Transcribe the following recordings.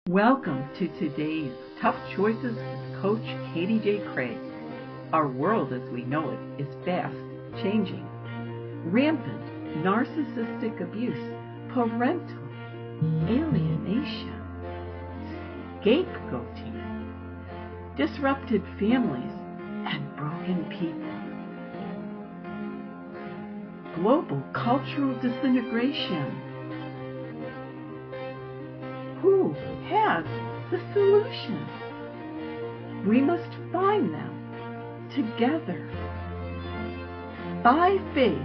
Welcome to today's Tough Choices with Coach Catie J. Craig. Our world as we know it is fast changing. Rampant narcissistic abuse, parental alienation, scapegoating, disrupted families, and broken people. Global cultural disintegration. Who has the solution? We must find them together. By faith,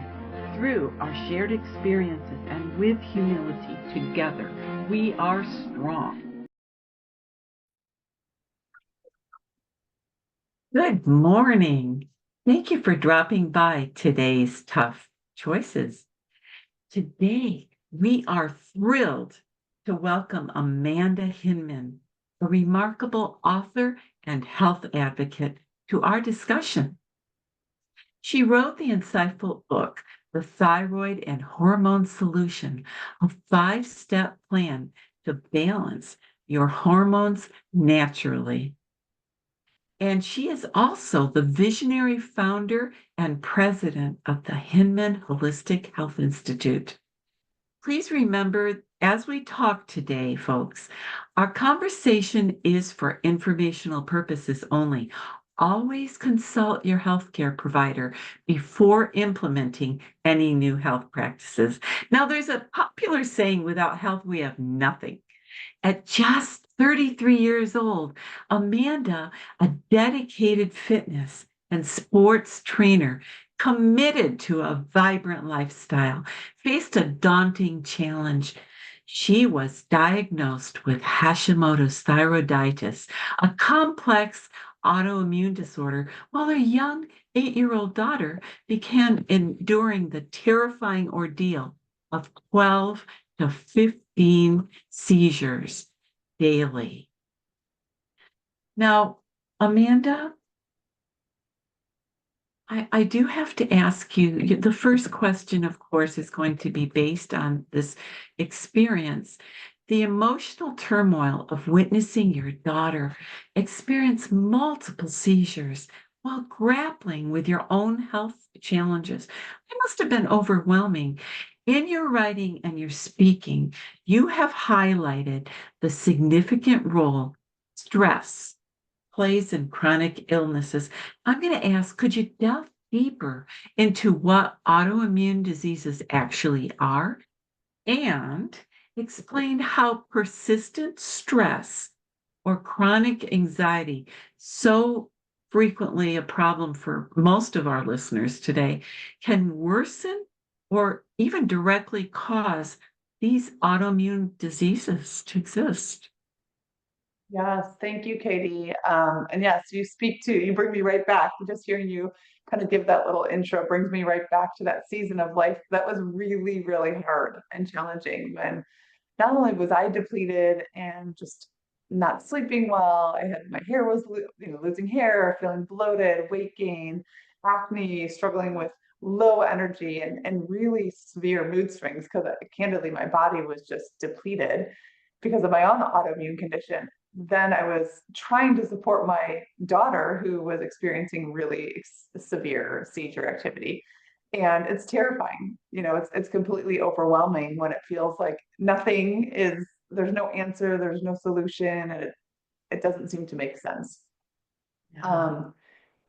through our shared experiences and with humility, together, we are strong. Good morning. Thank you for dropping by today's Tough Choices. Today, we are thrilled to welcome Amanda Hinman, a remarkable author and health advocate, to our discussion. She wrote the insightful book, The Thyroid and Hormone Solution, a 5-step plan to balance your hormones naturally. And she is also the visionary founder and president of the Hinman Holistic Health Institute. Please remember, as we talk today, folks, our conversation is for informational purposes only. Always consult your healthcare provider before implementing any new health practices. Now, there's a popular saying, without health, we have nothing. At just 33 years old, Amanda, a dedicated fitness and sports trainer, committed to a vibrant lifestyle, faced a daunting challenge. She was diagnosed with Hashimoto's thyroiditis, a complex autoimmune disorder, while her young 8-year-old daughter began enduring the terrifying ordeal of 12 to 15 seizures daily. Now, Amanda, I do have to ask you, the first question, of course, is going to be based on this experience. The emotional turmoil of witnessing your daughter experience multiple seizures while grappling with your own health challenges. It must have been overwhelming. In your writing and your speaking, you have highlighted the significant role stress plays in chronic illnesses. I'm going to ask, could you delve deeper into what autoimmune diseases actually are and explain how persistent stress or chronic anxiety, so frequently a problem for most of our listeners today, can worsen or even directly cause these autoimmune diseases to exist? Yes, thank you, Catie. And yes, you bring me right back. Just hearing you kind of give that little intro brings me right back to that season of life that was really, really hard and challenging when not only was I depleted and just not sleeping well, my hair was, losing hair, feeling bloated, weight gain, acne, struggling with low energy and really severe mood swings because candidly, my body was just depleted because of my own autoimmune condition. Then I was trying to support my daughter who was experiencing really severe seizure activity. And it's terrifying. It's completely overwhelming when it feels like there's no answer, there's no solution, and it doesn't seem to make sense. Um,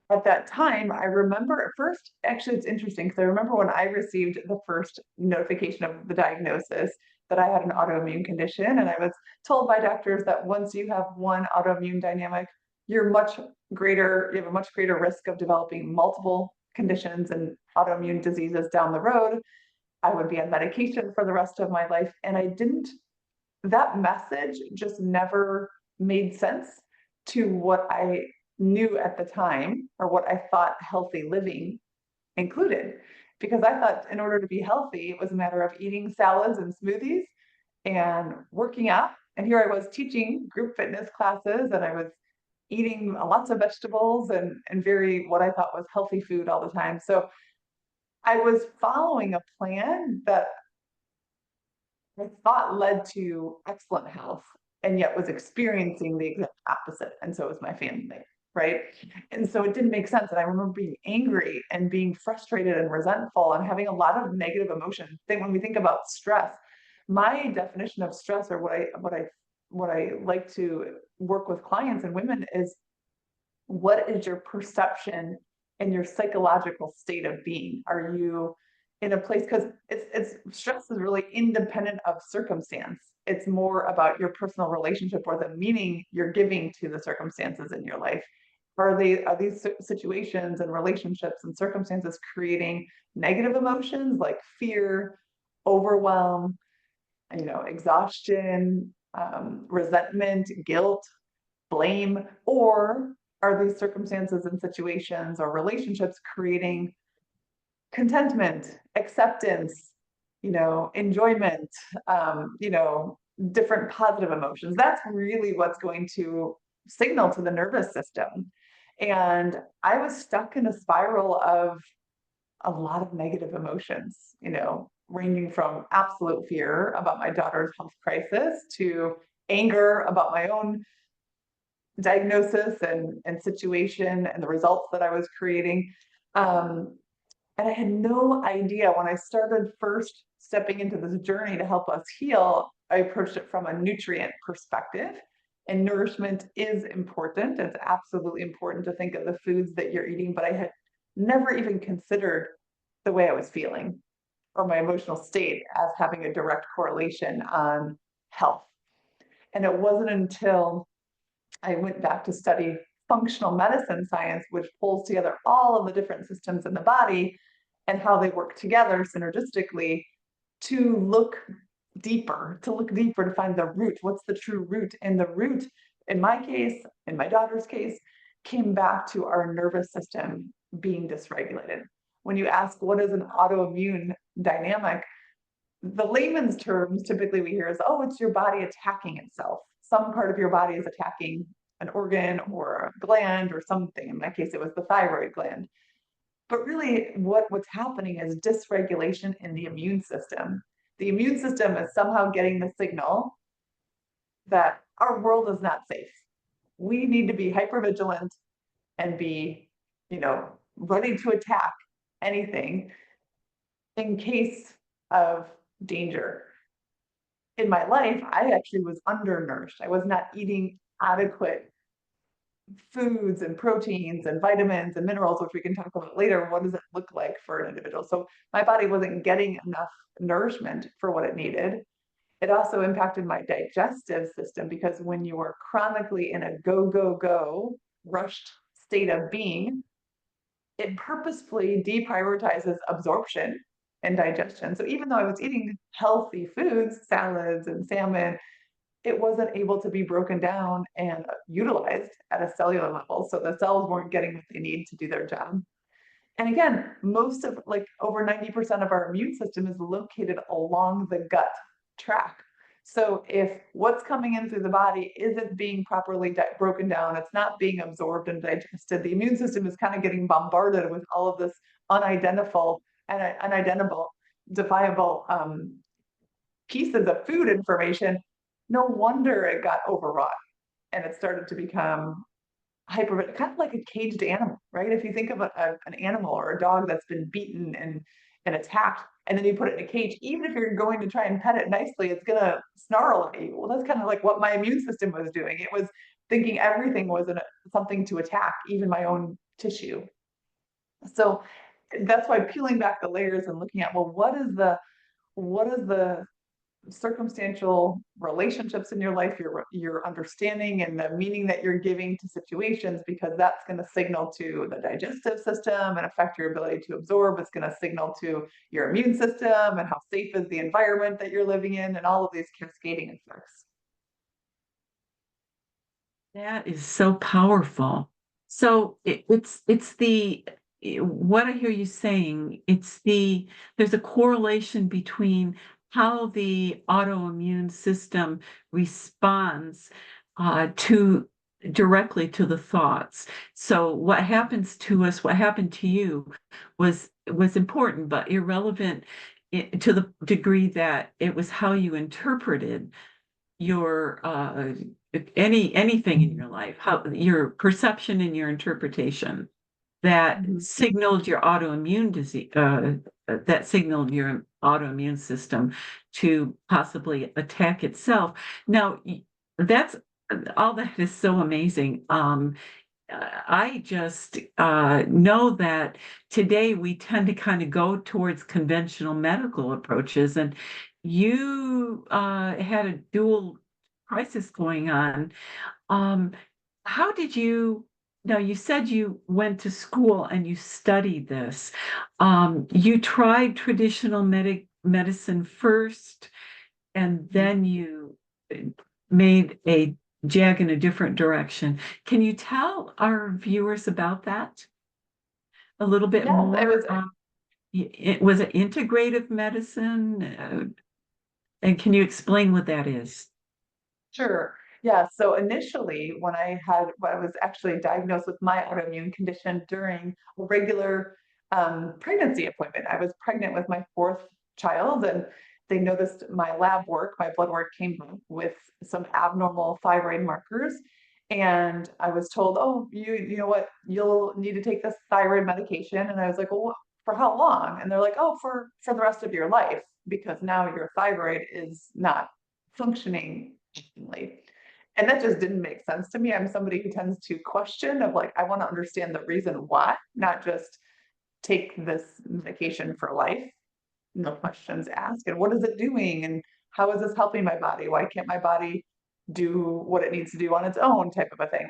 at that time, I remember at first, actually, it's interesting because I remember when I received the first notification of the diagnosis that I had an autoimmune condition, and I was told by doctors that once you have one autoimmune dynamic, you have a much greater risk of developing multiple conditions and autoimmune diseases down the road. I would be on medication for the rest of my life. And that message just never made sense to what I knew at the time or what I thought healthy living included. Because I thought in order to be healthy, it was a matter of eating salads and smoothies and working out. And here I was teaching group fitness classes and I was eating lots of vegetables and very what I thought was healthy food all the time. So I was following a plan that I thought led to excellent health. and yet was experiencing the exact opposite. And so was my family, right? And so it didn't make sense. And I remember being angry and being frustrated and resentful and having a lot of negative emotions. Then when we think about stress, my definition of stress, or what I like to work with clients and women, is what is your perception and your psychological state of being? Are you in a place, because it's stress is really independent of circumstance. It's more about your personal relationship or the meaning you're giving to the circumstances in your life. Are these situations and relationships and circumstances creating negative emotions like fear, overwhelm, exhaustion, resentment, guilt, blame, or are these circumstances and situations or relationships creating contentment, acceptance, enjoyment, different positive emotions? That's really what's going to signal to the nervous system. And I was stuck in a spiral of a lot of negative emotions, ranging from absolute fear about my daughter's health crisis to anger about my own diagnosis and situation and the results that I was creating. And I had no idea when I started first stepping into this journey to help us heal. I approached it from a nutrient perspective, and nourishment is important. It's absolutely important to think of the foods that you're eating, but I had never even considered the way I was feeling or my emotional state as having a direct correlation on health. And it wasn't until I went back to study functional medicine science, which pulls together all of the different systems in the body and how they work together synergistically, to look to find the root. What's the true root? And the root, in my case, in my daughter's case, came back to our nervous system being dysregulated. When you ask what is an autoimmune dynamic, the layman's terms typically we hear is, oh, it's your body attacking itself. Some part of your body is attacking an organ or a gland or something. In my case, it was the thyroid gland. But really what's happening is dysregulation in the immune system. The immune system is somehow getting the signal that our world is not safe. We need to be hypervigilant and be, ready to attack anything in case of danger. In my life, I actually was undernourished. I was not eating adequate foods and proteins and vitamins and minerals, which we can talk about later. What does it look like for an individual? So my body wasn't getting enough nourishment for what it needed. It also impacted my digestive system, because when you are chronically in a go, go, go, rushed state of being, it purposefully deprioritizes absorption and digestion. So even though I was eating healthy foods, salads and salmon, it wasn't able to be broken down and utilized at a cellular level. So the cells weren't getting what they need to do their job. And again, most of, like, over 90% of our immune system is located along the gut tract. So if what's coming in through the body isn't being properly broken down, it's not being absorbed and digested, the immune system is kind of getting bombarded with all of this unidentifiable pieces of food information. No wonder it got overwrought and it started to become kind of like a caged animal, right? If you think of an animal or a dog that's been beaten and attacked, and then you put it in a cage, even if you're going to try and pet it nicely, it's going to snarl at you. Well, that's kind of like what my immune system was doing. It was thinking everything was something to attack, even my own tissue. So that's why peeling back the layers and looking at, well, what is the circumstantial relationships in your life, your understanding and the meaning that you're giving to situations, because that's going to signal to the digestive system and affect your ability to absorb. It's going to signal to your immune system and how safe is the environment that you're living in, and all of these cascading effects. That is so powerful. So it's the what I hear you saying, there's a correlation between how the autoimmune system responds to directly to the thoughts. So what happens to us, what happened to you was important, but irrelevant to the degree that it was how you interpreted your anything in your life, how your perception and your interpretation that Mhm. signaled your autoimmune disease, that signaled your autoimmune system to possibly attack itself. Now, that's all that is so amazing. I just know that today we tend to kind of go towards conventional medical approaches, and you had a dual crisis going on. Um, how did you? Now, you said you went to school and you studied this. You tried traditional medicine first, and then you uh, made a jag in a different direction. Can you tell our viewers about that a little bit Yes, it more? was. Was it integrative medicine? And can you explain what that is? Sure. Yeah. So initially, when I was actually diagnosed with my autoimmune condition during a regular pregnancy appointment, I was pregnant with my fourth child, and they noticed my lab work, my blood work came back with some abnormal thyroid markers. And I was told, oh, you know what, you'll need to take this thyroid medication. And I was like, well, for how long? And they're like, oh, for the rest of your life, because now your thyroid is not functioning optimally. And that just didn't make sense to me. I'm somebody who tends to question of like, I want to understand the reason why, not just take this medication for life. No questions asked. And what is it doing? And how is this helping my body? Why can't my body do what it needs to do on its own, type of a thing?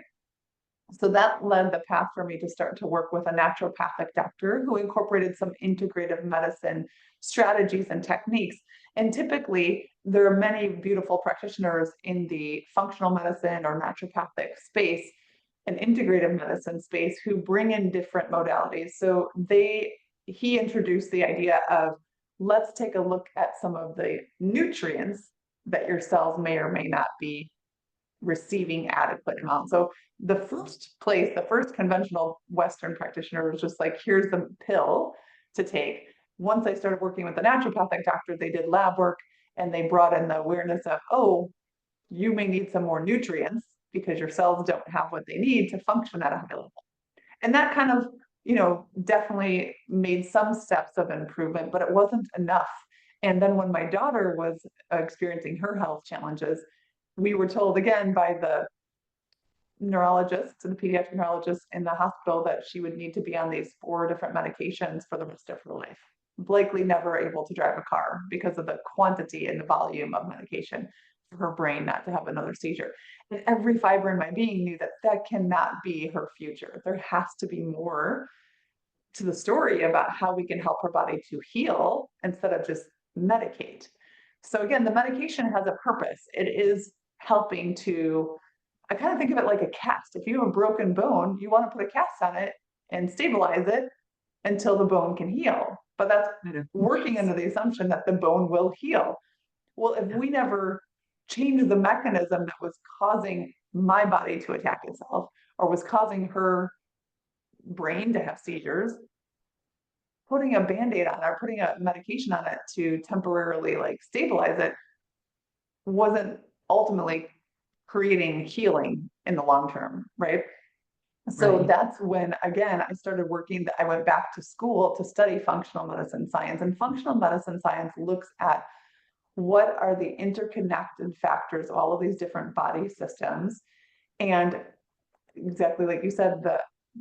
So that led the path for me to start to work with a naturopathic doctor who incorporated some integrative medicine strategies and techniques. And typically, there are many beautiful practitioners in the functional medicine or naturopathic space and integrative medicine space who bring in different modalities. So he introduced the idea of, let's take a look at some of the nutrients that your cells may or may not be receiving adequate amount. So the first conventional Western practitioner was just like, here's the pill to take. Once I started working with the naturopathic doctor, they did lab work and they brought in the awareness of, oh, you may need some more nutrients because your cells don't have what they need to function at a high level. And that kind of, definitely made some steps of improvement, but it wasn't enough. And then when my daughter was experiencing her health challenges, we were told again by the neurologist, the pediatric neurologist in the hospital, that she would need to be on these 4 different medications for the rest of her life. Blakely never able to drive a car because of the quantity and the volume of medication for her brain not to have another seizure. And every fiber in my being knew that that cannot be her future. There has to be more to the story about how we can help her body to heal instead of just medicate. So again, the medication has a purpose. It is helping to, I kind of think of it like a cast. If you have a broken bone, you want to put a cast on it and stabilize it until the bone can heal. But that's working under the assumption that the bone will heal. Well, if we never change the mechanism that was causing my body to attack itself or was causing her brain to have seizures, putting a band-aid on it or putting a medication on it to temporarily like stabilize it wasn't ultimately creating healing in the long term, right? So Right. that's when, again, I started working, I went back to school to study functional medicine science. And functional medicine science looks at what are the interconnected factors of all of these different body systems. And exactly like you said,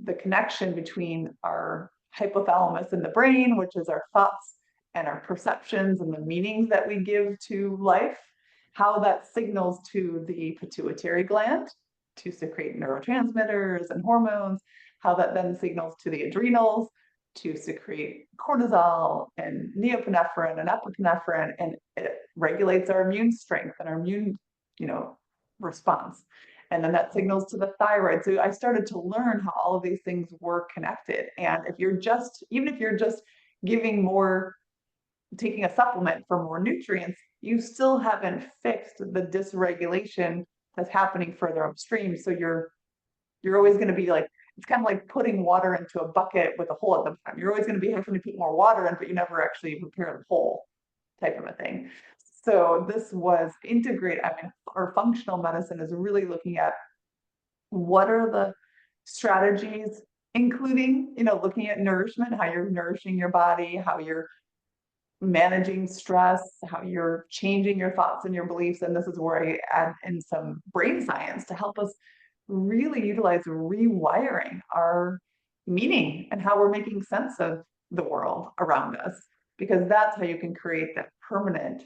the connection between our hypothalamus in the brain, which is our thoughts and our perceptions and the meanings that we give to life, how that signals to the pituitary gland to secrete neurotransmitters and hormones, how that then signals to the adrenals to secrete cortisol and neopinephrine and epinephrine, and it regulates our immune strength and our immune, response. And then that signals to the thyroid. So I started to learn how all of these things were connected. And even if you're just giving more, taking a supplement for more nutrients, you still haven't fixed the dysregulation that's happening further upstream. So you're always going to be like, it's kind of like putting water into a bucket with a hole at the bottom. You're always going to be having to put more water in, but you never actually repair the hole, type of a thing. So this was integrate. I mean, our functional medicine is really looking at what are the strategies, including, looking at nourishment, how you're nourishing your body, how you're managing stress, how you're changing your thoughts and your beliefs. And this is where I add in some brain science to help us really utilize rewiring our meaning and how we're making sense of the world around us, because that's how you can create that permanent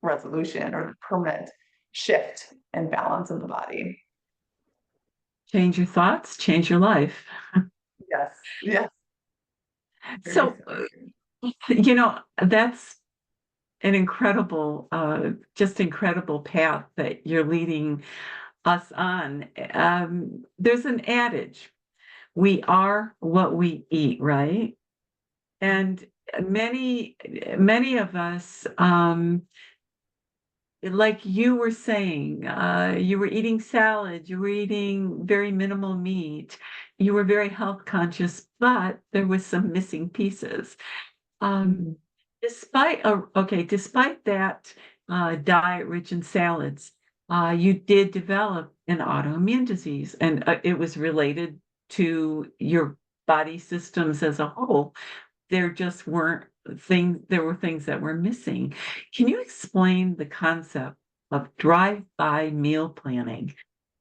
resolution or the permanent shift and balance in the body. Change your thoughts, change your life. Yes, yes, very So, so true. that's an incredible, just incredible path that you're leading us on. There's an adage, we are what we eat, right? And many of us, like you were saying, you were eating salad, you were eating very minimal meat, you were very health conscious, but there was some missing pieces. Um, Mhm. despite that diet rich in salads, you did develop an autoimmune disease, and it was related to your body systems as a whole. There just weren't there were things that were missing. Can you explain the concept of drive-by meal planning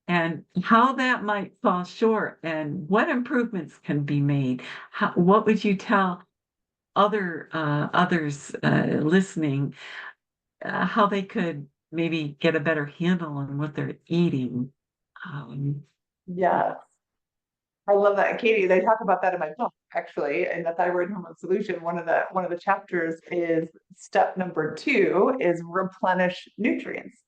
and how that might fall short and what improvements can be made? What would you tell others listening how they could maybe get a better handle on what they're eating? Um, Yes. I love that, Catie. They talk about that in my book, actually, in the Thyroid Hormone Solution. One of the chapters is step number 2 is replenish nutrients,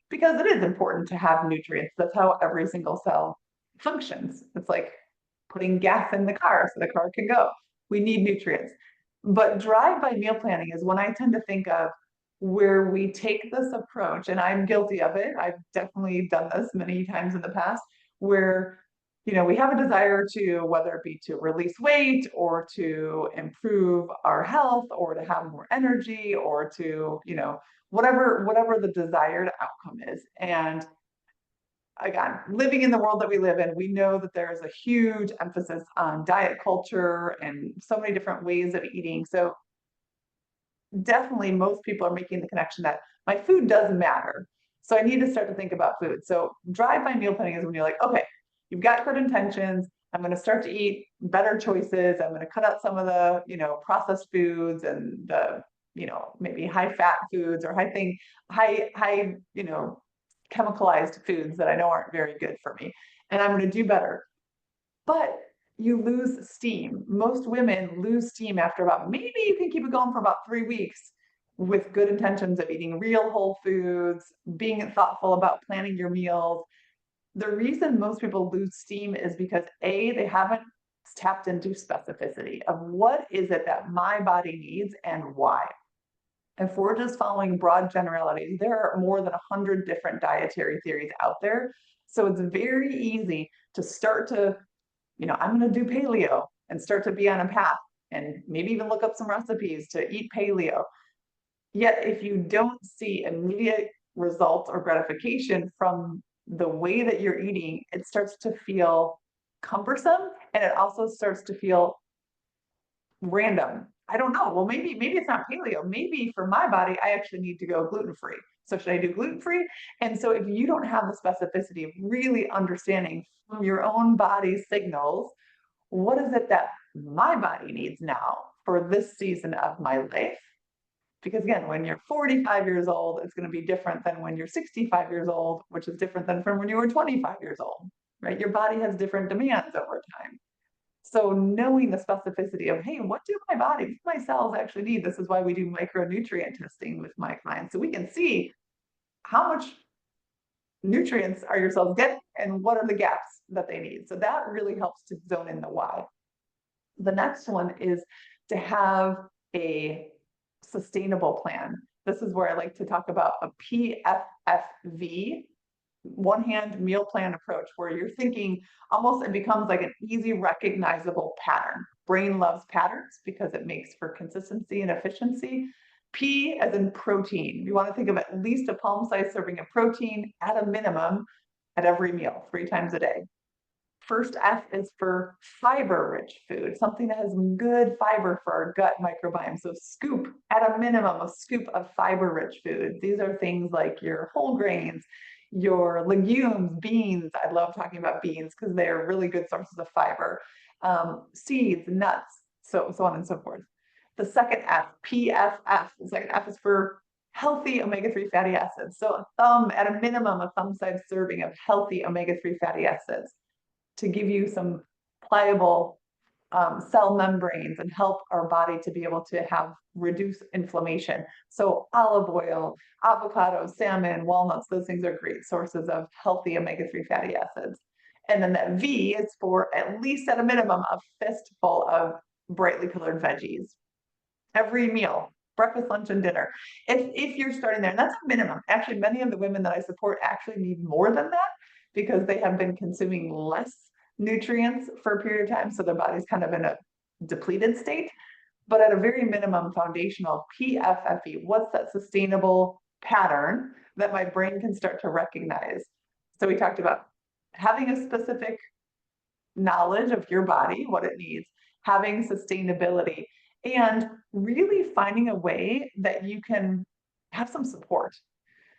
because it is important to have nutrients. That's how every single cell functions. It's like putting gas in the car so the car can go. We need nutrients. But drive-by meal planning is when I tend to think of where we take this approach, and I'm guilty of it. I've definitely done this many times in the past, where we have a desire to, whether it be to release weight or to improve our health or to have more energy or to, whatever the desired outcome is. And again, living in the world that we live in, we know that there is a huge emphasis on diet culture and so many different ways of eating. So definitely most people are making the connection that my food does matter. So I need to start to think about food. So drive-by meal planning is when you're like, okay, you've got good intentions. I'm going to start to eat better choices. I'm going to cut out some of the, processed foods and the, maybe high fat foods or high, chemicalized foods that I know aren't very good for me. And I'm going to do better. But you lose steam. Most women lose steam after maybe you can keep it going for about 3 weeks with good intentions of eating real whole foods, being thoughtful about planning your meals. The reason most people lose steam is because they haven't tapped into specificity of what is it that my body needs and why. If we're just following broad generalities, there are more than 100 different dietary theories out there. So it's very easy to start to, I'm going to do paleo and start to be on a path and maybe even look up some recipes to eat paleo. Yet, if you don't see immediate results or gratification from the way that you're eating, it starts to feel cumbersome and it also starts to feel random. I don't know. Well, maybe it's not paleo. Maybe for my body, I actually need to go gluten free. So should I do gluten free? And so if you don't have the specificity of really understanding from your own body's signals, what is it that my body needs now for this season of my life? Because again, when you're 45 years old, it's going to be different than when you're 65 years old, which is different than from when you were 25 years old, right? Your body has different demands over time. So knowing the specificity of, hey, what do my cells actually need? This is why we do micronutrient testing with my clients. So we can see how much nutrients are your cells getting and what are the gaps that they need. So that really helps to zone in the why. The next one is to have a sustainable plan. This is where I like to talk about a PFFV, one hand meal plan approach, where you're thinking almost it becomes like an easy recognizable pattern. Brain loves patterns because it makes for consistency and efficiency. P as in protein. You want to think of at least a palm-sized serving of protein at a minimum at every meal, 3 times a day. First F is for fiber-rich food, something that has good fiber for our gut microbiome. So scoop, at a minimum, a scoop of fiber-rich foods. These are things like your whole grains, your legumes, beans. I love talking about beans because they're really good sources of fiber. Seeds, nuts, so on and so forth. The second F, PFF, the second F is for healthy omega-3 fatty acids. So a thumb, at a minimum, a thumb-sized serving of healthy omega-3 fatty acids to give you some pliable cell membranes and help our body to be able to have reduce inflammation. So olive oil, avocado, salmon, walnuts, those things are great sources of healthy omega-3 fatty acids. And then that V is for at least at a minimum a fistful of brightly colored veggies. Every meal, breakfast, lunch, and dinner. If you're starting there, and that's a minimum. Actually, many of the women that I support actually need more than that because they have been consuming less nutrients for a period of time. So their body's kind of in a depleted state. But at a very minimum foundational PFFE, what's that sustainable pattern that my brain can start to recognize? So we talked about having a specific knowledge of your body, what it needs, having sustainability, and really finding a way that you can have some support.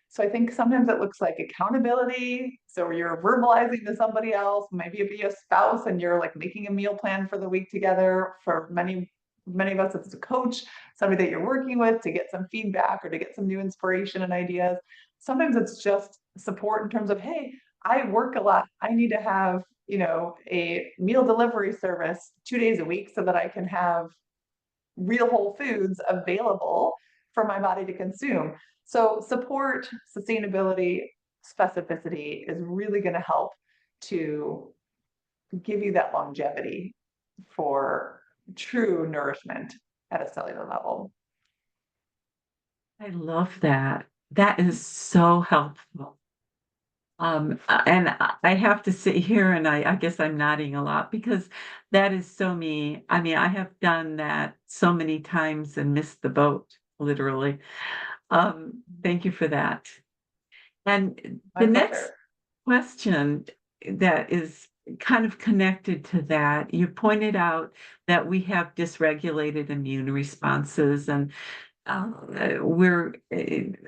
So I think sometimes it looks like accountability. So you're verbalizing to somebody else, maybe it be a spouse, and you're like making a meal plan for the week together. For many of us, it's a coach, somebody that you're working with to get some feedback or to get some new inspiration and ideas. Sometimes it's just support in terms of, hey, I work a lot. I need to have, a meal delivery service 2 days a week so that I can have real whole foods available for my body to consume. So support, sustainability, specificity is really going to help to give you that longevity for true nourishment at a cellular level. I love that. That is so helpful. And I have to sit here and I guess I'm nodding a lot because that is so me. I mean, I have done that so many times and missed the boat, literally. Thank you for that. And My the next pleasure. question that is kind of connected to that, you pointed out that we have dysregulated immune responses and we're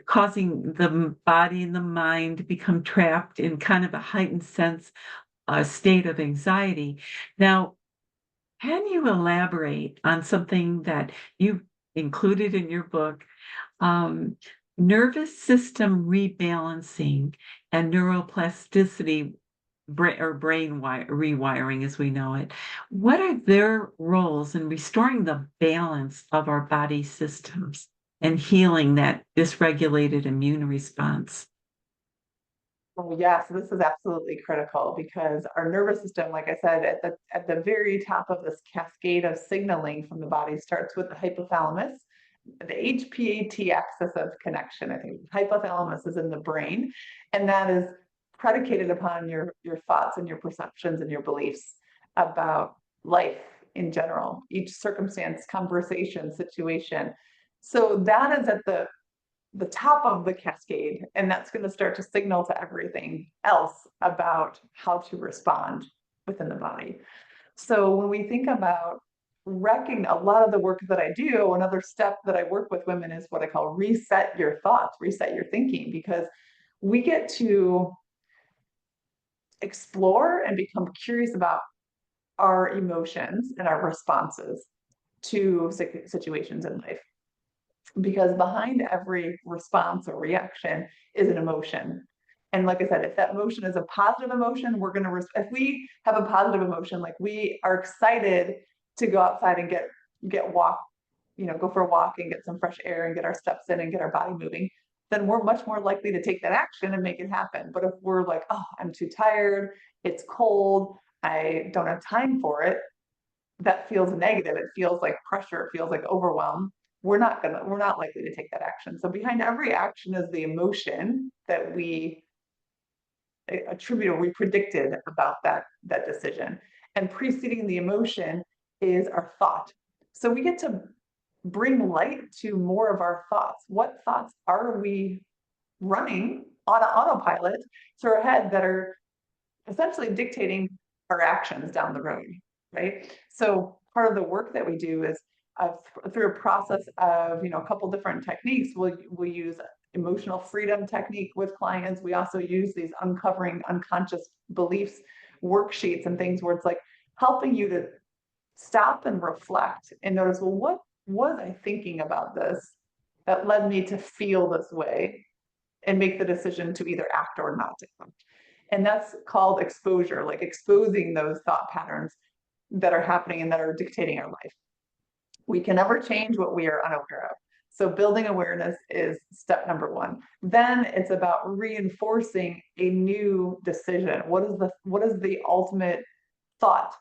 causing the body and the mind to become trapped in kind of a heightened state of anxiety. Now, can you elaborate on something that you included in your book? Um, Nervous system rebalancing and neuroplasticity rewiring as we know it. What are their roles in restoring the balance of our body systems and healing that dysregulated immune response? Oh, yeah, so this is absolutely critical because our nervous system, like I said, at the very top of this cascade of signaling from the body starts with the hypothalamus, the HPAT axis of connection. I think hypothalamus is in the brain, and that is predicated upon your thoughts and your perceptions and your beliefs about life in general, each circumstance, conversation, situation. So that is at the top of the cascade, and that's going to start to signal to everything else about how to respond within the body. So when we think about wrecking a lot of the work that I do, another step that I work with women is what I call reset your thoughts, reset your thinking, because we get to explore and become curious about our emotions and our responses to situations in life. Because behind every response or reaction is an emotion. And like I said, if that emotion is a positive emotion, we're going to, if we have a positive emotion, like we are excited to go outside and go for a walk and get some fresh air and get our steps in and get our body moving, then we're much more likely to take that action and make it happen. But if we're like, oh, I'm too tired, it's cold, I don't have time for it, that feels negative. It feels like pressure. It feels like overwhelm. We're not likely to take that action. So behind every action is the emotion that we attribute or we predicted about that decision. And preceding the emotion is our thought. So we get to bring light to more of our thoughts. What thoughts are we running on an autopilot through our head that are essentially dictating our actions down the road, right? So part of the work that we do is through a process of, a couple different techniques. We use emotional freedom technique with clients. We also use these uncovering unconscious beliefs worksheets and things where it's like helping you to stop and reflect and notice, well, what was I thinking about this that led me to feel this way, and make the decision to either act or not to act. And that's called exposure, like exposing those thought patterns that are happening and that are dictating our life. We can never change what we are unaware of. So building awareness is step number one. Then it's about reinforcing a new decision. What is the ultimate thought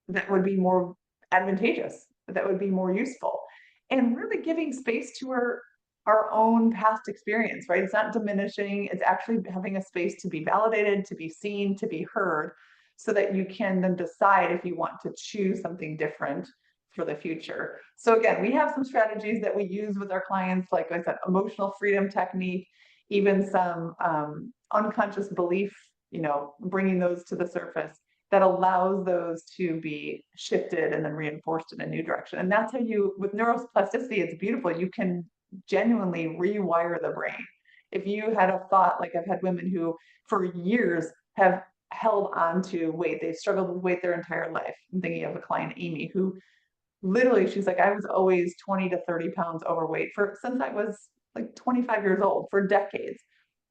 that would be more advantageous, that would be more useful? And really giving space to our own past experience, right? It's not diminishing, it's actually having a space to be validated, to be seen, to be heard, so that you can then decide if you want to choose something different for the future. So again, we have some strategies that we use with our clients, like I said, emotional freedom technique, even some unconscious belief, bringing those to the surface that allows those to be shifted and then reinforced in a new direction. And that's how with neuroplasticity, it's beautiful. You can genuinely rewire the brain. If you had a thought, like I've had women who for years have held on to weight, they've struggled with weight their entire life. I'm thinking of a client, Amy, who literally, she's like, I was always 20 to 30 pounds overweight since I was like 25 years old, for decades.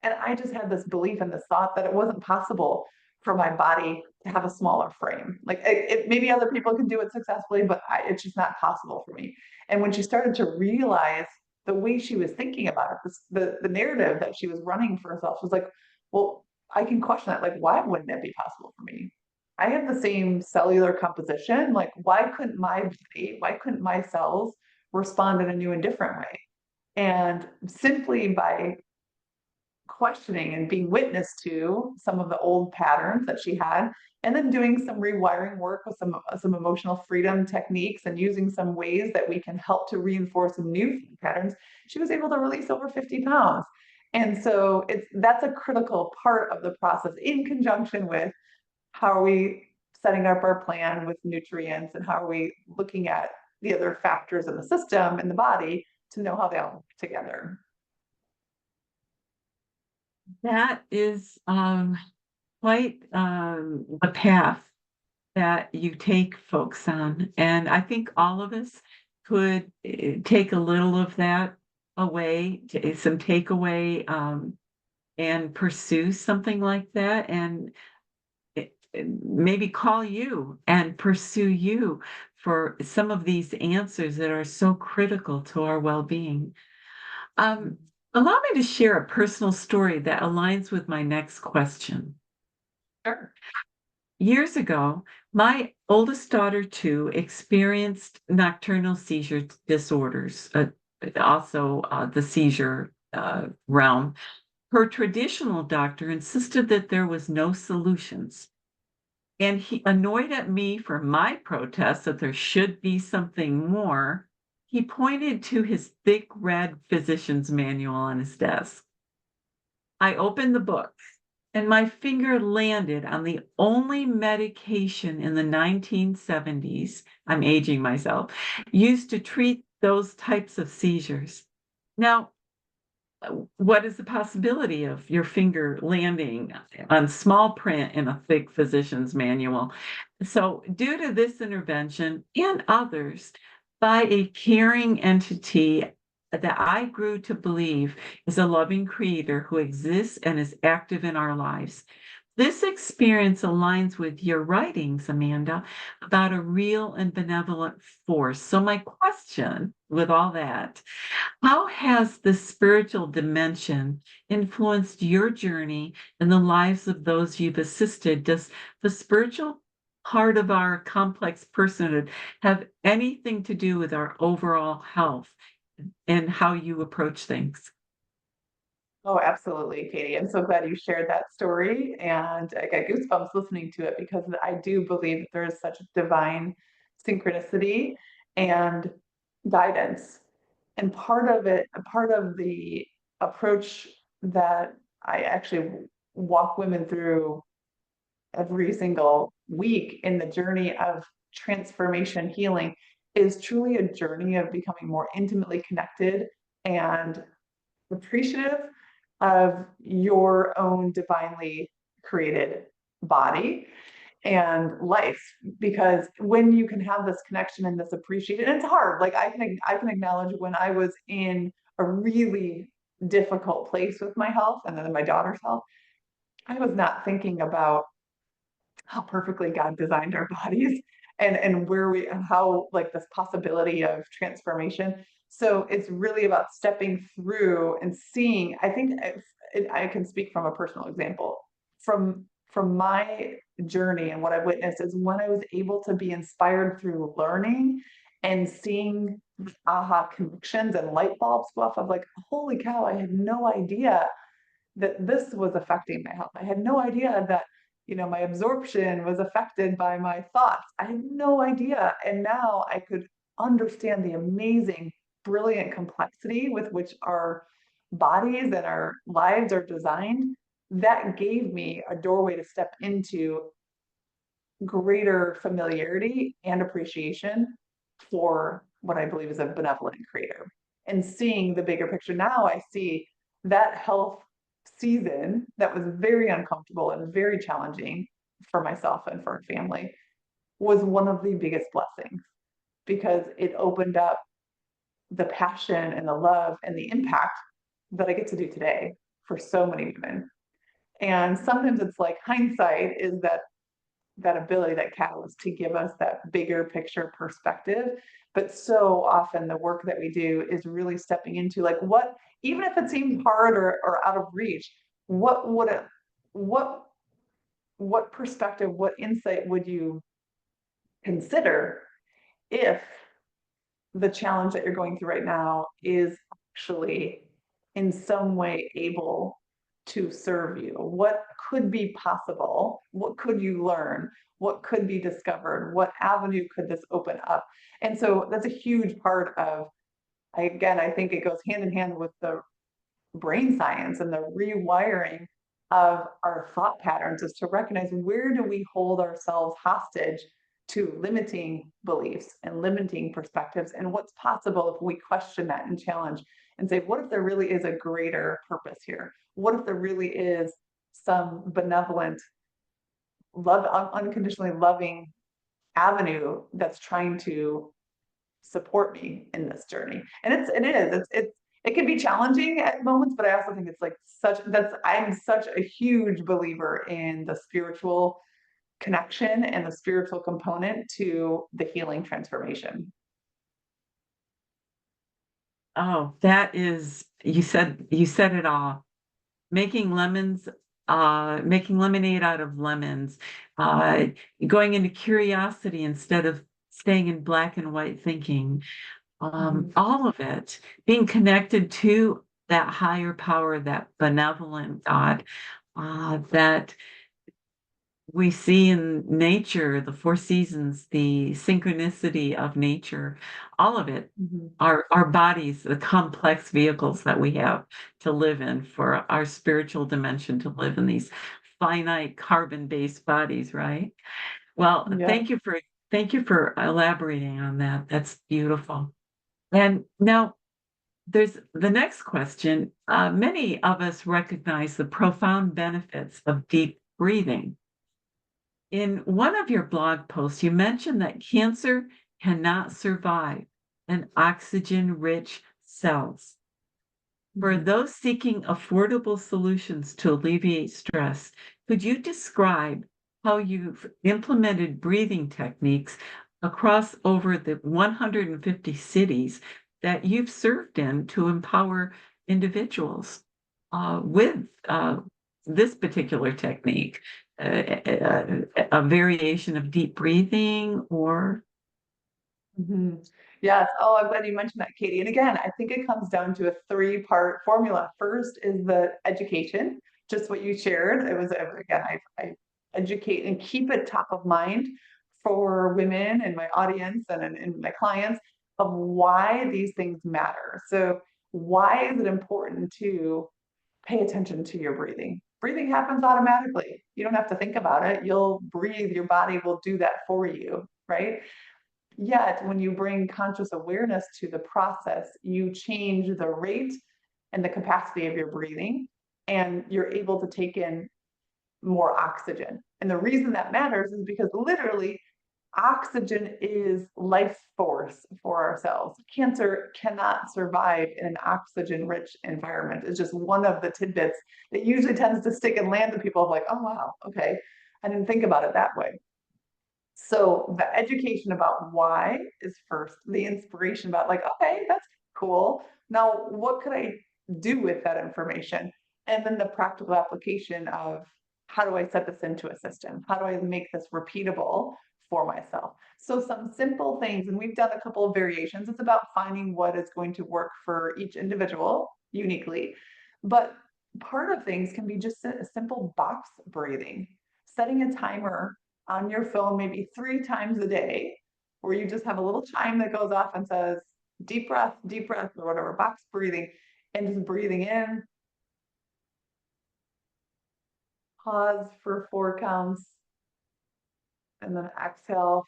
And I just had this belief and this thought that it wasn't possible for my body to have a smaller frame. Like maybe other people can do it successfully, but it's just not possible for me. And when she started to realize the way she was thinking about it, the narrative that she was running for herself, was like, well, I can question that. Like, why wouldn't it be possible for me? I have the same cellular composition. Like, why couldn't my cells respond in a new and different way? And simply by questioning and being witness to some of the old patterns that she had, and then doing some rewiring work with some emotional freedom techniques and using some ways that we can help to reinforce new patterns, she was able to release over 50 pounds. And so that's a critical part of the process, in conjunction with how are we setting up our plan with nutrients, and how are we looking at the other factors in the system, in the body, to know how they all work together. That is quite the path that you take folks on. And I think all of us could take a little of that away, some takeaway, and pursue something like that. And maybe call you and pursue you for some of these answers that are so critical to our well-being. Um, Allow me to share a personal story that aligns with my next question. Sure. Years ago, my oldest daughter, too, experienced nocturnal seizure disorders, also the seizure realm. Her traditional doctor insisted that there was no solutions. And he, annoyed at me for my protest that there should be something more, he pointed to his thick red physician's manual on his desk. I opened the book and my finger landed on the only medication in the 1970s, I'm aging myself, used to treat those types of seizures. Now, what is the possibility of your finger landing on small print in a thick physician's manual? So, due to this intervention and others by a caring entity that I grew to believe is a loving creator who exists and is active in our lives. This experience aligns with your writings, Amanda, about a real and benevolent force. So, my question with all that, how has the spiritual dimension influenced your journey and the lives of those you've assisted? Does the spiritual part of our complex personhood have anything to do with our overall health and how you approach things? Oh, absolutely, Katie. I'm so glad you shared that story. And I got goosebumps listening to it, because I do believe that there is such divine synchronicity. And guidance. And part of the approach that I actually walk women through every single week in the journey of transformation healing is truly a journey of becoming more intimately connected and appreciative of your own divinely created body and life. Because when you can have this connection and this appreciation, and it's hard, like I can acknowledge when I was in a really difficult place with my health and then my daughter's health, I was not thinking about how perfectly God designed our bodies and where we and how like this possibility of transformation. So it's really about stepping through and seeing. I think I can speak from a personal example from my journey, and what I witnessed is when I was able to be inspired through learning and seeing aha connections and light bulbs go off of like, holy cow, I had no idea that this was affecting my health. I had no idea that, my absorption was affected by my thoughts. I had no idea. And now I could understand the amazing, brilliant complexity with which our bodies and our lives are designed. That gave me a doorway to step into greater familiarity and appreciation for what I believe is a benevolent creator. And seeing the bigger picture, now I see that health season that was very uncomfortable and very challenging for myself and for our family was one of the biggest blessings, because it opened up the passion and the love and the impact that I get to do today for so many women. And sometimes it's like hindsight is that ability, that catalyst to give us that bigger picture perspective. But so often the work that we do is really stepping into like what, even if it seems hard or out of reach, what would it, what perspective, what insight would you consider if the challenge that you're going through right now is actually in some way able to serve you? What could be possible? What could you learn? What could be discovered? What avenue could this open up? And so that's a huge part of, again, I think it goes hand in hand with the brain science and the rewiring of our thought patterns, is to recognize where do we hold ourselves hostage to limiting beliefs and limiting perspectives, and what's possible if we question that and challenge and say, what if there really is a greater purpose here? What if there really is some benevolent, unconditionally loving avenue that's trying to support me in this journey? And it can be challenging at moments, but I also think it's like I'm such a huge believer in the spiritual connection and the spiritual component to the healing transformation. Oh, that is, you said it all. Making lemons, making lemonade out of lemons, uh, going into curiosity instead of staying in black and white thinking, Mhm. all of it, being connected to that higher power, that benevolent God, that we see in nature, the four seasons, the synchronicity of nature, all of it, Mhm. our bodies, the complex vehicles that we have to live in, for our spiritual dimension to live in these finite carbon-based bodies, right? Well, Yeah. thank you for elaborating on that. That's beautiful. And now there's the next question. Many of us recognize the profound benefits of deep breathing. In one of your blog posts, you mentioned that cancer cannot survive in oxygen-rich cells. For Mhm. those seeking affordable solutions to alleviate stress, could you describe how you've implemented breathing techniques across over the 150 cities that you've served in to empower individuals with this particular technique, a variation of deep breathing or Mhm. Yes. Oh, I'm glad you mentioned that, Katie. And again, I think it comes down to a three-part formula. First is the education, just what you shared. It was, again, I educate and keep it top of mind for women and my audience and my clients. of why these things matter. So why is it important to pay attention to your breathing? Breathing happens automatically. You don't have to think about it. You'll breathe, your body will do that for you, right? Yet when you bring conscious awareness to the process, you change the rate and the capacity of your breathing, and you're able to take in more oxygen. And the reason that matters is because literally oxygen is life force for our cells. Cancer cannot survive in an oxygen rich environment. It's just one of the tidbits that usually tends to stick and land to people of like, oh, wow, okay, I didn't think about it that way. So the education about why is first, the inspiration about like, okay, that's cool. Now, what could I do with that information? And then the practical application of how do I set this into a system? How do I make this repeatable for myself? So some simple things, and we've done a couple of variations. It's about finding what is going to work for each individual uniquely. But part of things can be just a simple box breathing, setting a timer on your phone maybe 3 times a day, where you just have a little chime that goes off and says, deep breath, or whatever, box breathing, and just breathing in, pause for 4 counts, and then exhale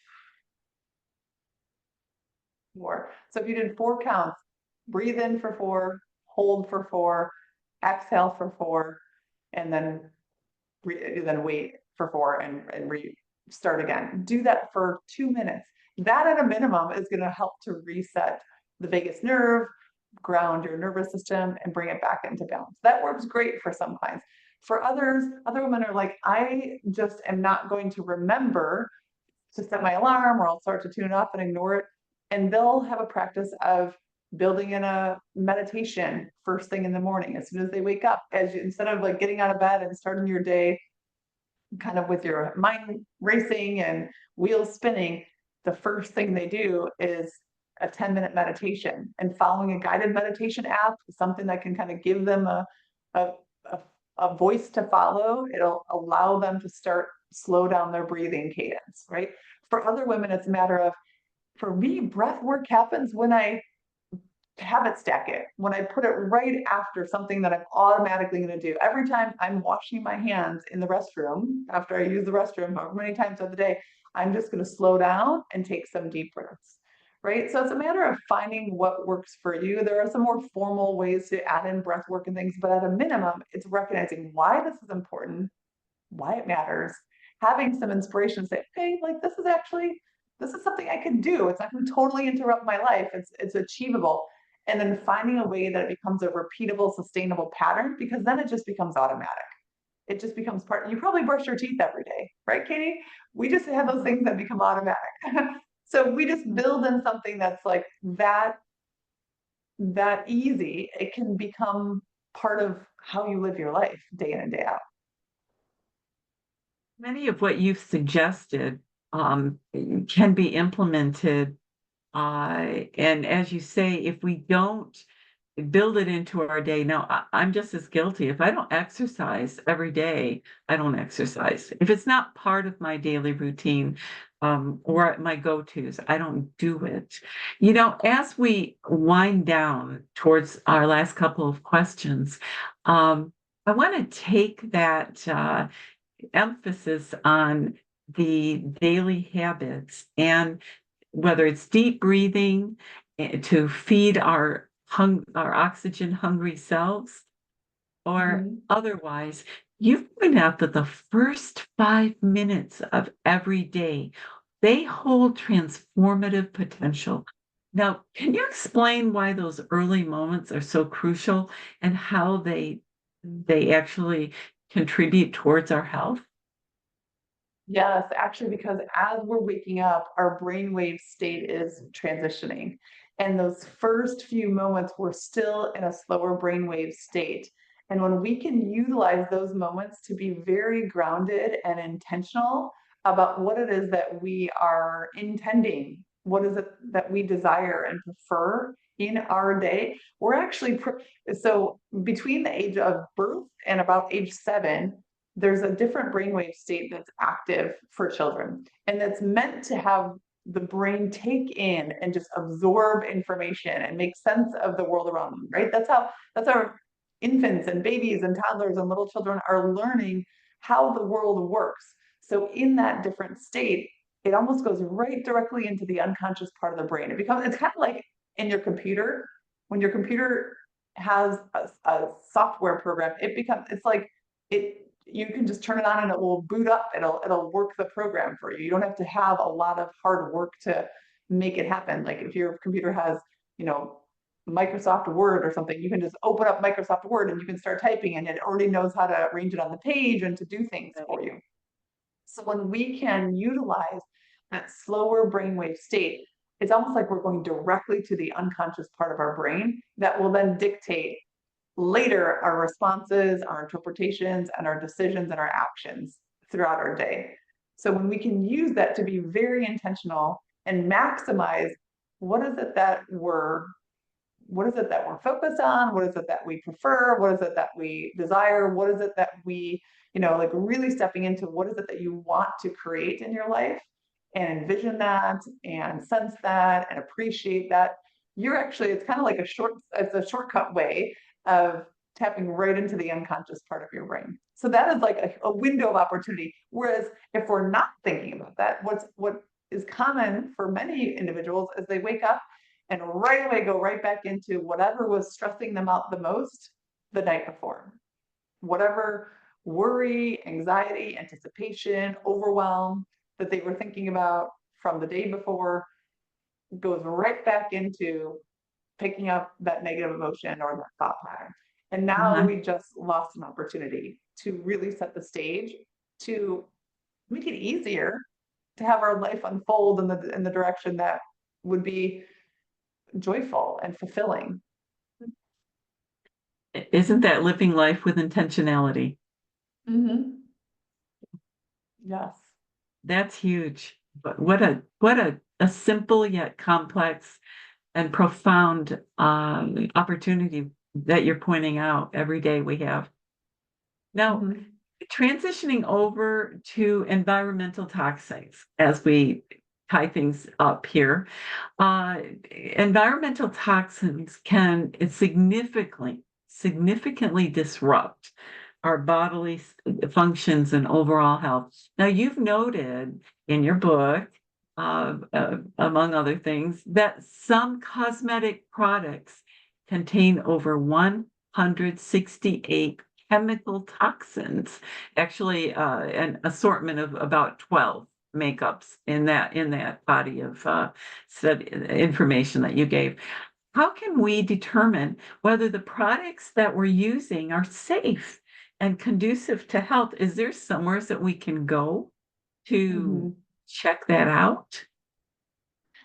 4. So if you did 4 counts, breathe in for 4, hold for 4, exhale for 4, and then wait for 4 and start again. Do that for 2 minutes. That at a minimum is going to help to reset the vagus nerve, ground your nervous system, and bring it back into balance. That works great for some clients. For others, other women are like, I just am not going to remember to set my alarm, or I'll start to tune off and ignore it. And they'll have a practice of building in a meditation first thing in the morning, as soon as they wake up, instead of like getting out of bed and starting your day kind of with your mind racing and wheels spinning, the first thing they do is a 10-minute meditation, and following a guided meditation app, something that can kind of give them a, a voice to follow. It'll allow them to start slow down their breathing cadence, right? For other women, it's a matter of, for me, breath work happens when I habit stack it, when I put it right after something that I'm automatically going to do. Every time I'm washing my hands in the restroom, after I use the restroom, however many times of the day, I'm just going to slow down and take some deep breaths, right? So it's a matter of finding what works for you. There are some more formal ways to add in breath work and things, but at a minimum, it's recognizing why this is important, why it matters, having some inspiration, say, hey, like this is something I can do. It's not going to totally interrupt my life. It's achievable. And then finding a way that it becomes a repeatable, sustainable pattern, because then it just becomes automatic. It just becomes part. You probably brush your teeth every day, right, Catie? We just have those things that become automatic. So we just build in something that's like that easy. It can become part of how you live your life day in and day out. Many of what you've suggested can be implemented. And as you say, if we don't build it into our day, now I'm just as guilty. If I don't exercise every day, I don't exercise. If it's not part of my daily routine, or my go-tos, I don't do it. As we wind down towards our last couple of questions, I want to take that emphasis on the daily habits, and whether it's deep breathing to feed our oxygen hungry selves, or otherwise. You've pointed out that the first 5 minutes of every day, they hold transformative potential. Now, can you explain why those early moments are so crucial, and how they actually contribute towards our health? Yes, actually, because as we're waking up, our brainwave state is transitioning. And those first few moments, we're still in a slower brainwave state. And when we can utilize those moments to be very grounded and intentional about what it is that we are intending, what is it that we desire and prefer in our day, we're actually, so between the age of birth and about age 7, there's a different brainwave state that's active for children, and that's meant to have the brain take in and just absorb information and make sense of the world around them, right? That's how infants and babies and toddlers and little children are learning how the world works. So in that different state, it almost goes right directly into the unconscious part of the brain. It's kind of like in your computer, when your computer has a software program, it's like you can just turn it on and it will boot up. It'll work the program for you. You don't have to have a lot of hard work to make it happen. Like if your computer has, you know, Microsoft Word or something, you can just open up Microsoft Word and you can start typing and it already knows how to arrange it on the page and to do things for you. So when we can utilize that slower brainwave state, it's almost like we're going directly to the unconscious part of our brain that will then dictate later our responses, our interpretations, and our decisions and our actions throughout our day. So when we can use that to be very intentional and maximize what is it that we're focused on, what is it that we prefer, what is it that we desire, what is it that we, like really stepping into what is it that you want to create in your life and envision that and sense that and appreciate that. It's kind of like it's a shortcut way of tapping right into the unconscious part of your brain. So that is like a window of opportunity. Whereas if we're not thinking about that, what is common for many individuals is they wake up and right away go right back into whatever was stressing them out the most the night before. Whatever worry, anxiety, anticipation, overwhelm that they were thinking about from the day before goes right back into picking up that negative emotion or that thought pattern. And now we just lost an opportunity to really set the stage to make it easier to have our life unfold in the direction that would be joyful and fulfilling. Isn't that living life with intentionality? Mm-hmm. Yes. That's huge. But what a simple yet complex and profound opportunity that you're pointing out every day we have. Now, transitioning over to environmental toxins as we tie things up here, environmental toxins can significantly disrupt our bodily functions and overall health. Now, you've noted in your book, among other things, that some cosmetic products contain over 168 chemical toxins, actually an assortment of about 12 makeups in that body of information that you gave. How can we determine whether the products that we're using are safe and conducive to health? Is there somewhere that we can go to check that out?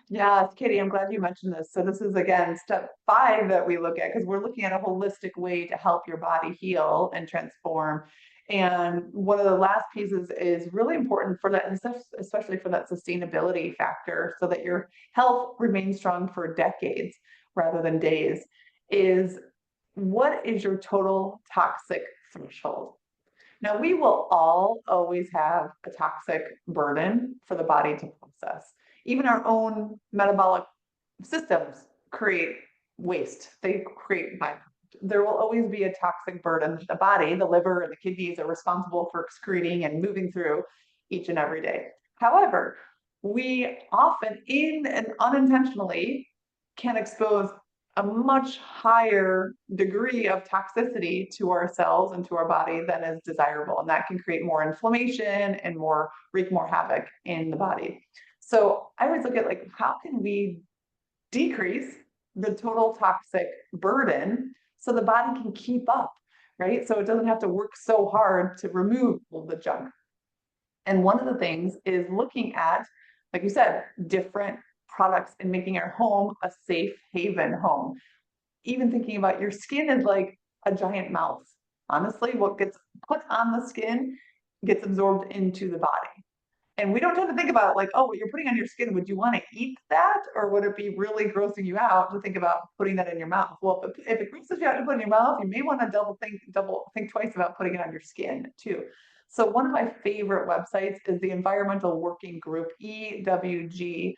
Yes, Catie, I'm glad you mentioned this. So this is again step 5 that we look at because we're looking at a holistic way to help your body heal and transform. And one of the last pieces is really important for that, especially for that sustainability factor, so that your health remains strong for decades rather than days, is what is your total toxic threshold? Now, we will all always have a toxic burden for the body to process. Even our own metabolic systems create waste. They create byproduct. There will always be a toxic burden that the body, the liver, and the kidneys are responsible for excreting and moving through each and every day. However, we often, in and unintentionally, can expose a much higher degree of toxicity to our cells and to our body than is desirable. And that can create more inflammation and wreak more havoc in the body. So I always look at like, how can we decrease the total toxic burden so the body can keep up, right? So it doesn't have to work so hard to remove all the junk. And one of the things is looking at, like you said, different products and making our home a safe haven home. Even thinking about your skin is like a giant mouth. Honestly, what gets put on the skin gets absorbed into the body. And we don't tend to think about it like, oh, what you're putting on your skin, would you want to eat that? Or would it be really grossing you out to think about putting that in your mouth? Well, if it grosses you out to put in your mouth, you may want to double think twice about putting it on your skin too. So one of my favorite websites is the Environmental Working Group, EWG.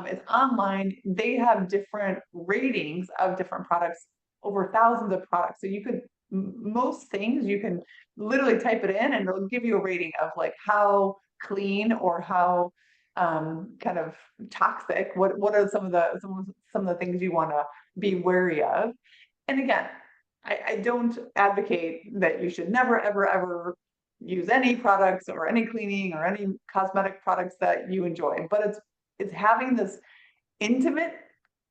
It's online. They have different ratings of different products, over thousands of products. So you could, most things, you can literally type it in and it'll give you a rating of like how clean or how kind of toxic, what are some of the things you want to be wary of. And again, I don't advocate that you should never, ever, ever use any products or any cleaning or any cosmetic products that you enjoy, but it's having this intimate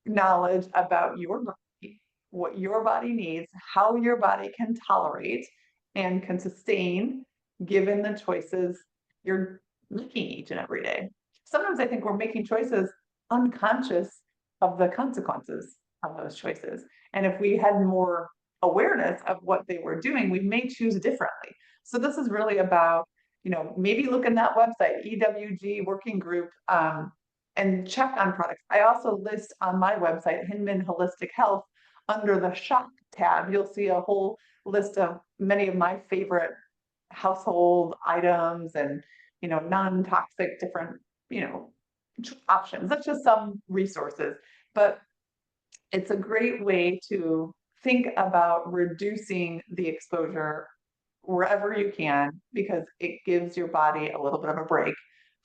knowledge about your body, what your body needs, how your body can tolerate and can sustain given the choices you're making each and every day. Sometimes I think we're making choices unconscious of the consequences of those choices. And if we had more awareness of what they were doing, we may choose differently. So this is really about, maybe look in that website, EWG Working Group, and check on products. I also list on my website, Hinman Holistic Health, under the shop tab, you'll see a whole list of many of my favorite household items and, non-toxic different, options. That's just some resources, but it's a great way to think about reducing the exposure wherever you can, because it gives your body a little bit of a break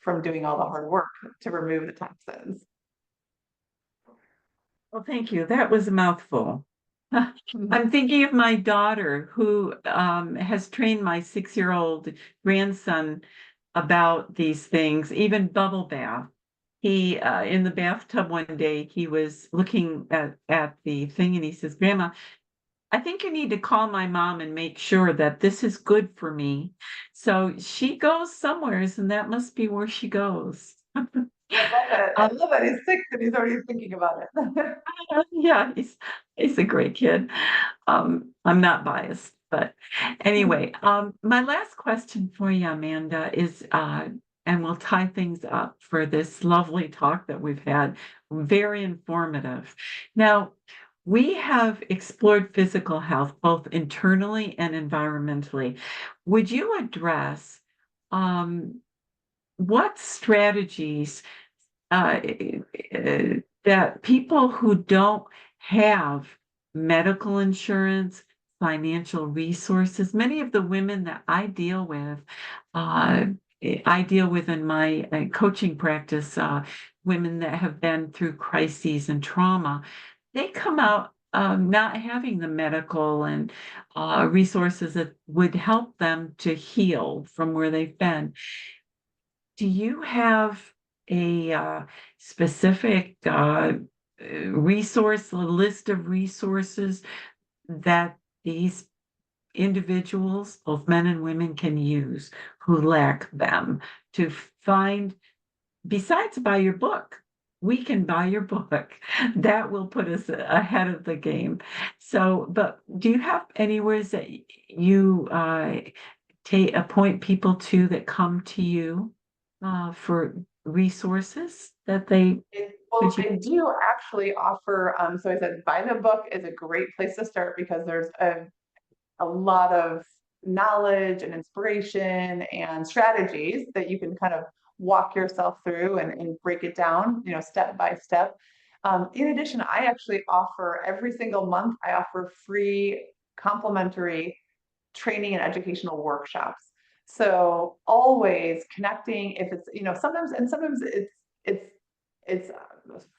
from doing all the hard work to remove the toxins. Well, thank you. That was a mouthful. I'm thinking of my daughter who has trained my 6-year-old grandson about these things, even bubble bath. He in the bathtub one day, he was looking at the thing and he says, Grandma, I think you need to call my mom and make sure that this is good for me. So she goes somewheres, and that must be where she goes. I love it. I love it. He's 6 and he's already thinking about it. Yeah, he's a great kid. I'm not biased, but anyway, my last question for you, Amanda, is and we'll tie things up for this lovely talk that we've had. Very informative. Now, we have explored physical health both internally and environmentally. Would you address what strategies uh, that people who don't have medical insurance, financial resources, many of the women that uh, I deal with in my coaching practice, women that have been through crises and trauma, they come out not having the medical and resources that would help them to heal from where they've been. Do you have a specific resource, a list of resources that these individuals, both men and women, can use who lack them to find, besides buy your book? We can buy your book. That will put us ahead of the game. So, but do you have anywhere that you appoint people to that come to you for resources that they Well, could you? I do actually offer, so I said buy the book is a great place to start because there's a lot of knowledge and inspiration and strategies that you can kind of walk yourself through and break it down, step by step. In addition, I actually offer every single month, I offer free complimentary training and educational workshops. So always connecting if it's, sometimes it's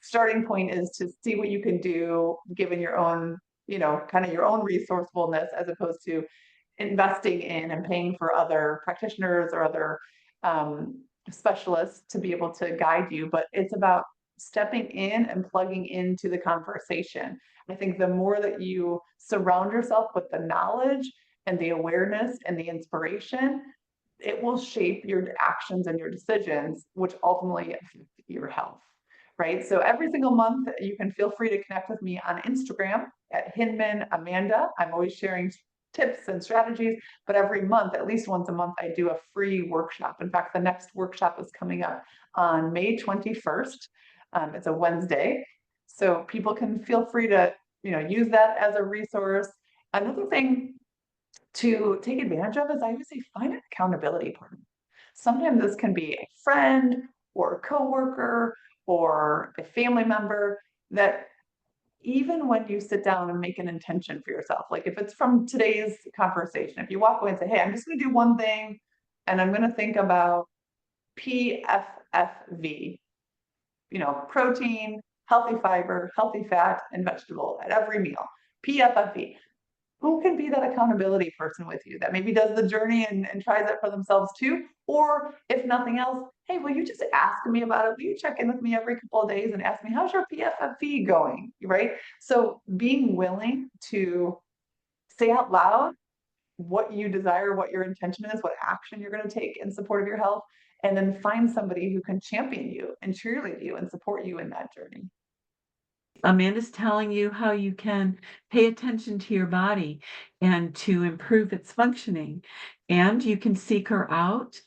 starting point is to see what you can do given your own, kind of your own resourcefulness as opposed to investing in and paying for other practitioners or other specialists to be able to guide you. But it's about stepping in and plugging into the conversation. I think the more that you surround yourself with the knowledge and the awareness and the inspiration, it will shape your actions and your decisions, which ultimately affect your health. Right. So every single month, you can feel free to connect with me on Instagram at Hinman Amanda. I'm always sharing tips and strategies, but every month, at least once a month, I do a free workshop. In fact, the next workshop is coming up on May 21st. It's a Wednesday. So people can feel free to, use that as a resource. Another thing to take advantage of is I would say find an accountability partner. Sometimes this can be a friend or a coworker or a family member that even when you sit down and make an intention for yourself, like if it's from today's conversation, if you walk away and say, hey, I'm just going to do one thing and I'm going to think about PFFV, protein, healthy fiber, healthy fat, and vegetable at every meal. PFFV. Who can be that accountability person with you that maybe does the journey and tries it for themselves too? Or if nothing else, hey, will you just ask me about it? Will you check in with me every couple of days and ask me, how's your PFFV going? Right? So being willing to say out loud what you desire, what your intention is, what action you're going to take in support of your health, and then find somebody who can champion you and cheerlead you and support you in that journey. Amanda's telling you how you can pay attention to your body and to improve its functioning. And you can seek her out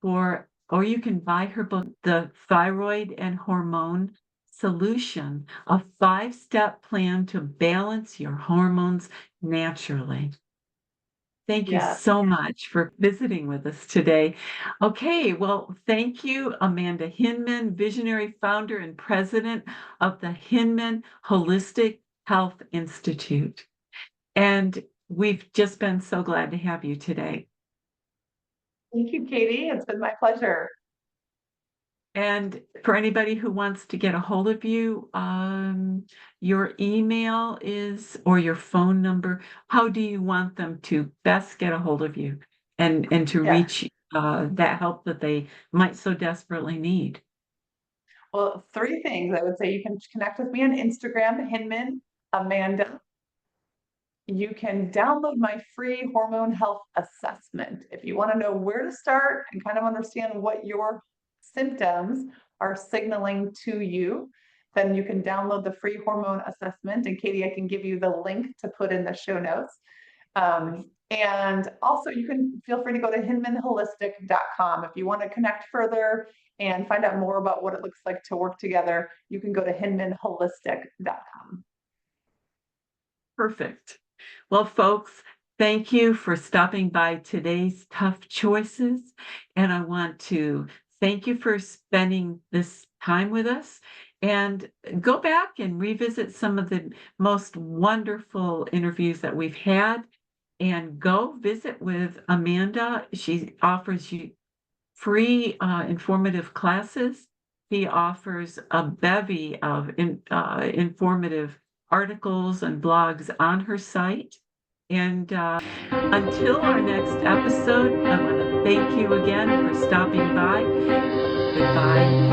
or you can buy her book, The Thyroid and Hormone Solution, a 5-step plan to balance your hormones naturally. Thank you Yes. so much for visiting with us today. Okay, well, thank you, Amanda Hinman, visionary founder and president of the Hinman Holistic Health Institute. And we've just been so glad to have you today. Thank you, Catie. It's been my pleasure. And for anybody who wants to get a hold of you, your email is or your phone number. How do you want them to best get a hold of you and to Yeah. reach that help that they might so desperately need? Well, three things I would say. You can connect with me on Instagram, Hinman Amanda. You can download my free hormone health assessment. If you want to know where to start and kind of understand what your symptoms are signaling to you, then you can download the free hormone assessment. And Catie, I can give you the link to put in the show notes. And also you can feel free to go to hinmanholistic.com. If you want to connect further and find out more about what it looks like to work together, you can go to hinmanholistic.com. Perfect. Well, folks, thank you for stopping by today's Tough Choices. And I want to thank you for spending this time with us. And go back and revisit some of the most wonderful interviews that we've had. And go visit with Amanda. She offers you free informative classes. He offers a bevy of informative articles and blogs on her site. And until our next episode, I want to thank you again for stopping by. Goodbye.